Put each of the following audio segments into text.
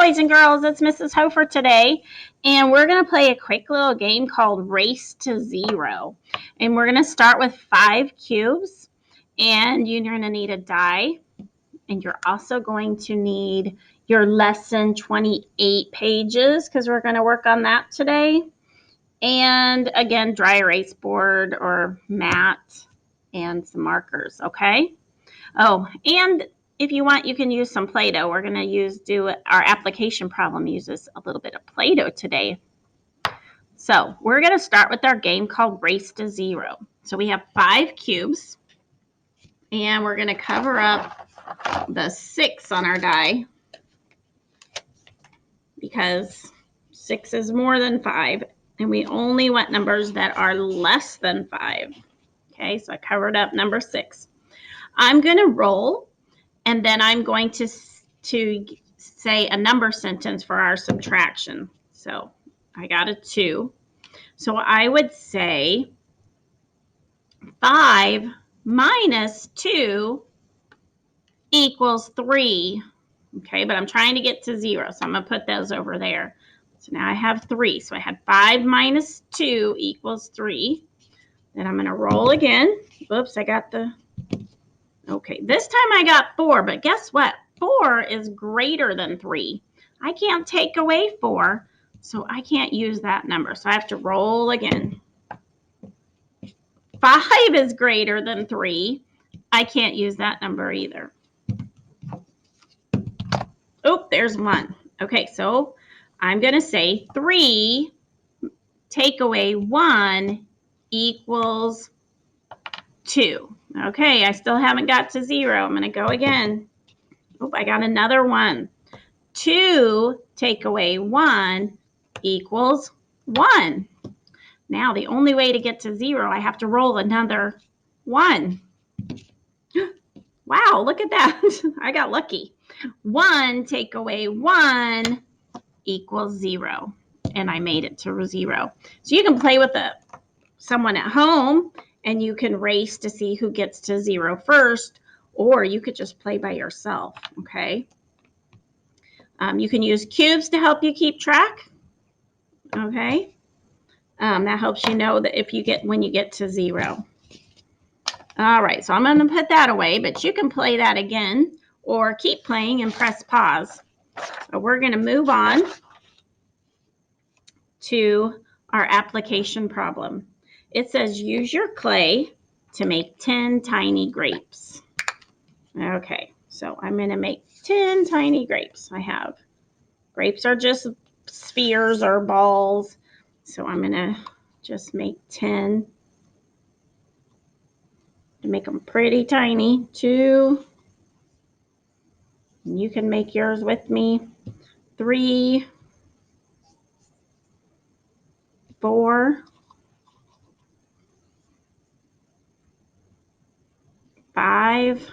boys and girls. It's Mrs. Hofer today, and we're going to play a quick little game called Race to Zero. And we're going to start with 5 cubes, and you're going to need a die, and you're also going to need your lesson 28 pages because we're going to work on that today. And again, dry erase board or mat and some markers, okay? Oh, and if you want, you can use some Play-Doh. We're going to do our application problem uses a little bit of Play-Doh today. So we're going to start with our game called Race to Zero. So we have 5 cubes, and we're going to cover up the 6 on our die because 6 is more than 5, and we only want numbers that are less than 5. Okay, so I covered up number 6. I'm going to roll, and then I'm going to say a number sentence for our subtraction. So I got a 2. So I would say 5 minus 2 equals 3. Okay, but I'm trying to get to 0, so I'm going to put those over there. So now I have 3. So I had 5 minus 2 equals 3. Then I'm going to roll again. Whoops, I got the... Okay, this time I got 4, but guess what? 4 is greater than 3. I can't take away 4, so I can't use that number. So I have to roll again. 5 is greater than 3. I can't use that number either. Oh, there's 1. Okay, so I'm going to say 3 take away 1 equals 2. Okay, I still haven't got to 0. I'm going to go again. Oh, I got another 1. 2 take away 1 equals 1. Now, the only way to get to 0, I have to roll another 1. Wow, look at that. I got lucky. 1 take away 1 equals 0. And I made it to 0. So you can play with someone at home, and you can race to see who gets to 0 first, or you could just play by yourself, okay? You can use cubes to help you keep track, okay? That helps you know that when you get to 0. All right, so I'm going to put that away, but you can play that again or keep playing and press pause. So we're going to move on to our application problem. It says use your clay to make 10 tiny grapes. Okay, so I'm going to make 10 tiny grapes. Grapes are just spheres or balls. So I'm going to just make 10 to make them pretty tiny. 2. You can make yours with me. 3, 4, 5,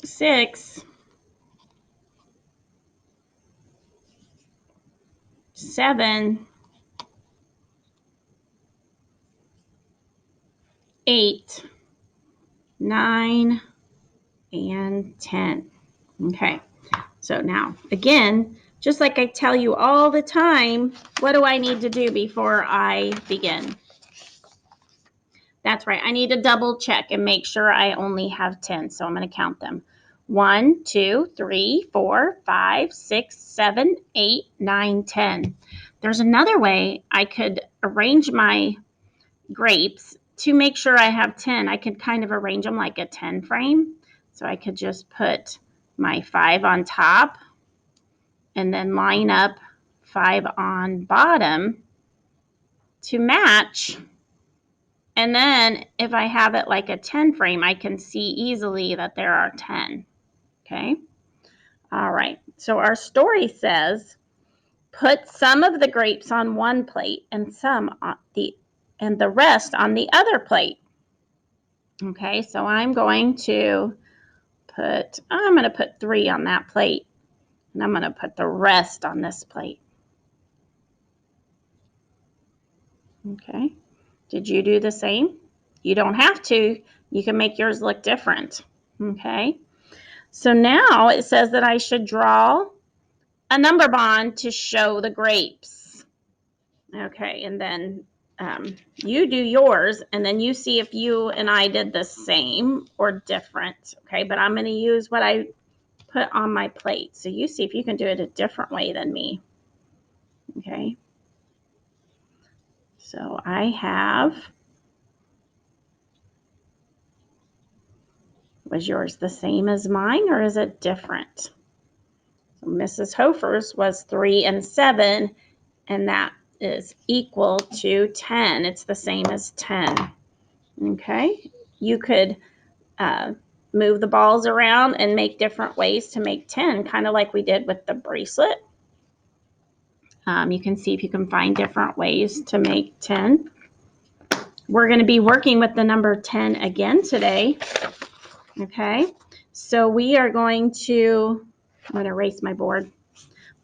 6, 7, 8, 9, and 10. Okay, so now again, just like I tell you all the time, what do I need to do before I begin? That's right, I need to double check and make sure I only have 10. So I'm going to count them. 1, 2, 3, 4, 5, 6, 7, 8, 9, 10. There's another way I could arrange my grapes to make sure I have 10. I could kind of arrange them like a 10 frame. So I could just put my 5 on top and then line up 5 on bottom to match. And then if I have it like a 10 frame, I can see easily that there are 10. Okay. All right. So our story says, put some of the grapes on one plate and the rest on the other plate. Okay. So I'm going to put 3 on that plate, and I'm going to put the rest on this plate. Okay. Did you do the same? You don't have to. You can make yours look different. Okay. So now it says that I should draw a number bond to show the grapes. Okay, and then you do yours, and then you see if you and I did the same or different. Okay, but I'm going to use what I put on my plate. So you see if you can do it a different way than me. Okay. So I have, was yours the same as mine or is it different? So Mrs. Hofer's was 3 and 7, and that is equal to 10. It's the same as 10. Okay. You could move the balls around and make different ways to make 10, kind of like we did with the bracelet. You can see if you can find different ways to make 10. We're going to be working with the number 10 again today. Okay, so we are going to, I'm going to erase my board,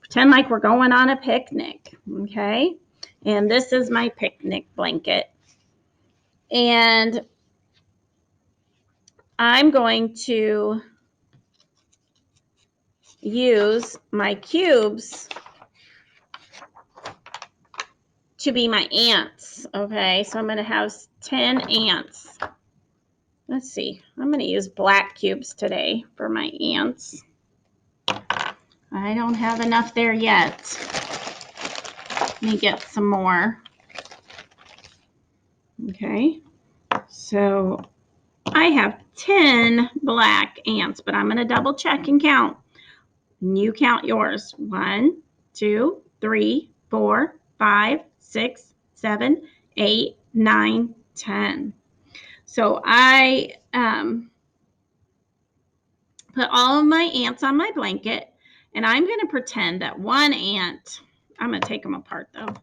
pretend like we're going on a picnic. Okay, and this is my picnic blanket. And I'm going to use my cubes to be my ants. Okay, so I'm going to have 10 ants. Let's see, I'm going to use black cubes today for my ants. I don't have enough there yet. Let me get some more. Okay, so I have 10 black ants, but I'm going to double check and count. And you count yours. 1, 2, 3, 4, 5, 6, 7, 8, 9, 10. So I put all of my ants on my blanket, and I'm going to pretend that one ant, I'm going to take them apart though.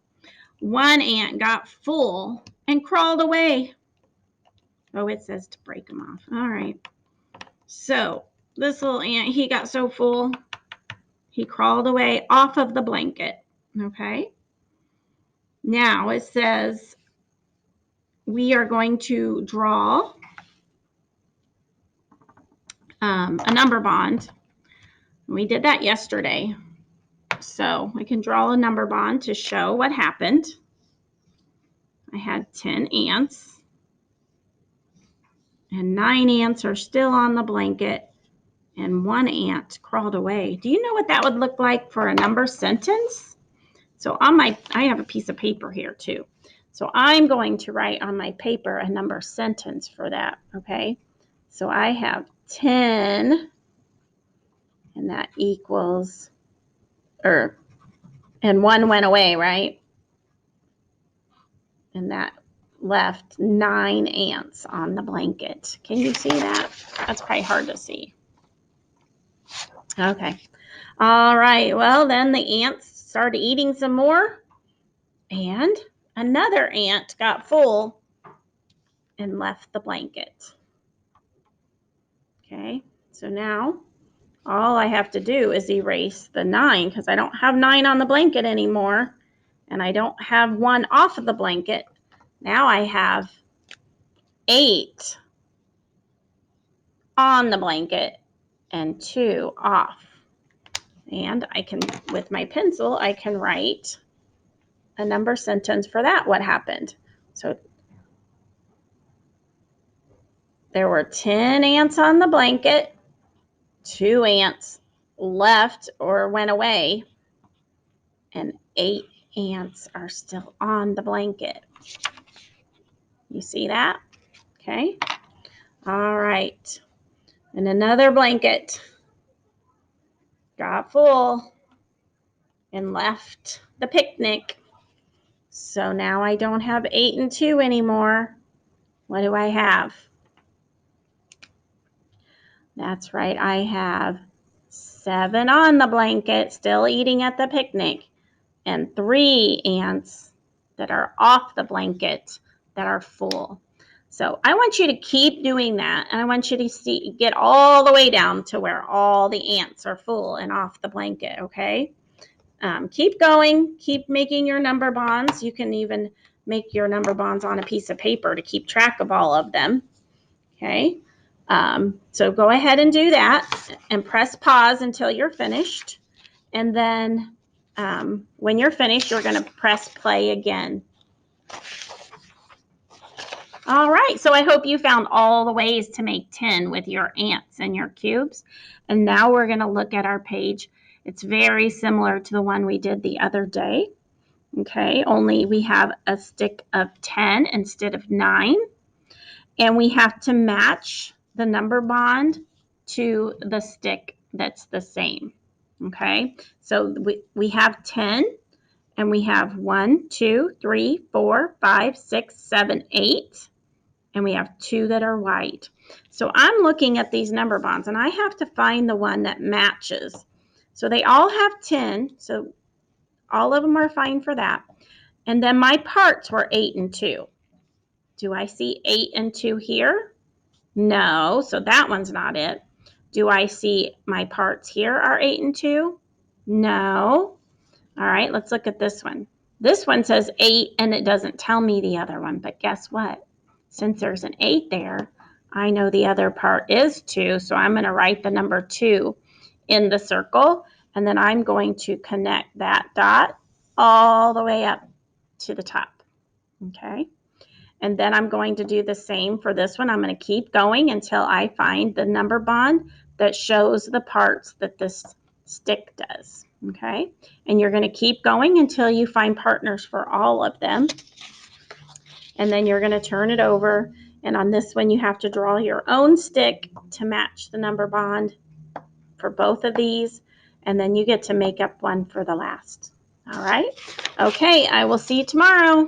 One ant got full and crawled away. Oh, it says to break them off. All right. So this little ant, he got so full, he crawled away off of the blanket. Okay. Now it says we are going to draw a number bond. We did that yesterday. So we can draw a number bond to show what happened. I had 10 ants. And 9 ants are still on the blanket. And 1 ant crawled away. Do you know what that would look like for a number sentence? So on I have a piece of paper here too. So I'm going to write on my paper a number sentence for that, okay? So I have 10, and that equals, and 1 went away, right? And that left 9 ants on the blanket. Can you see that? That's probably hard to see. Okay. All right. Well, then the ants started eating some more, and another ant got full and left the blanket. Okay. So now all I have to do is erase the 9 because I don't have 9 on the blanket anymore, and I don't have 1 off of the blanket. Now I have 8 on the blanket and 2 off. And I can, with my pencil, I can write a number sentence for that, what happened. So there were 10 ants on the blanket, 2 ants left or went away, and 8 ants are still on the blanket. You see that? Okay. All right. And another blanket got full and left the picnic. So now I don't have 8 and 2 anymore. What do I have? That's right. I have 7 on the blanket, still eating at the picnic, and 3 ants that are off the blanket that are full. So I want you to keep doing that, and I want you to get all the way down to where all the ants are full and off the blanket, okay? Keep going. Keep making your number bonds. You can even make your number bonds on a piece of paper to keep track of all of them, okay? So go ahead and do that and press pause until you're finished. And then when you're finished, you're going to press play again. All right, so I hope you found all the ways to make 10 with your ants and your cubes. And now we're going to look at our page. It's very similar to the one we did the other day. Okay, only we have a stick of 10 instead of 9. And we have to match the number bond to the stick that's the same. Okay, so we have 10. And we have 1, 2, 3, 4, 5, 6, 7, 8. And we have 2 that are white. So I'm looking at these number bonds, and I have to find the one that matches. So they all have 10, so all of them are fine for that. And then my parts were 8 and 2. Do I see 8 and 2 here? No, so that one's not it. Do I see my parts here are 8 and 2? No. All right, let's look at this one. This one says 8 and it doesn't tell me the other one, but guess what? Since there's an 8 there, I know the other part is 2, so I'm going to write the number 2 in the circle, and then I'm going to connect that dot all the way up to the top. Okay, and then I'm going to do the same for this one. I'm going to keep going until I find the number bond that shows the parts that this stick does. Okay, and you're going to keep going until you find partners for all of them. And then you're going to turn it over. And on this one, you have to draw your own stick to match the number bond for both of these. And then you get to make up one for the last. All right. Okay, I will see you tomorrow.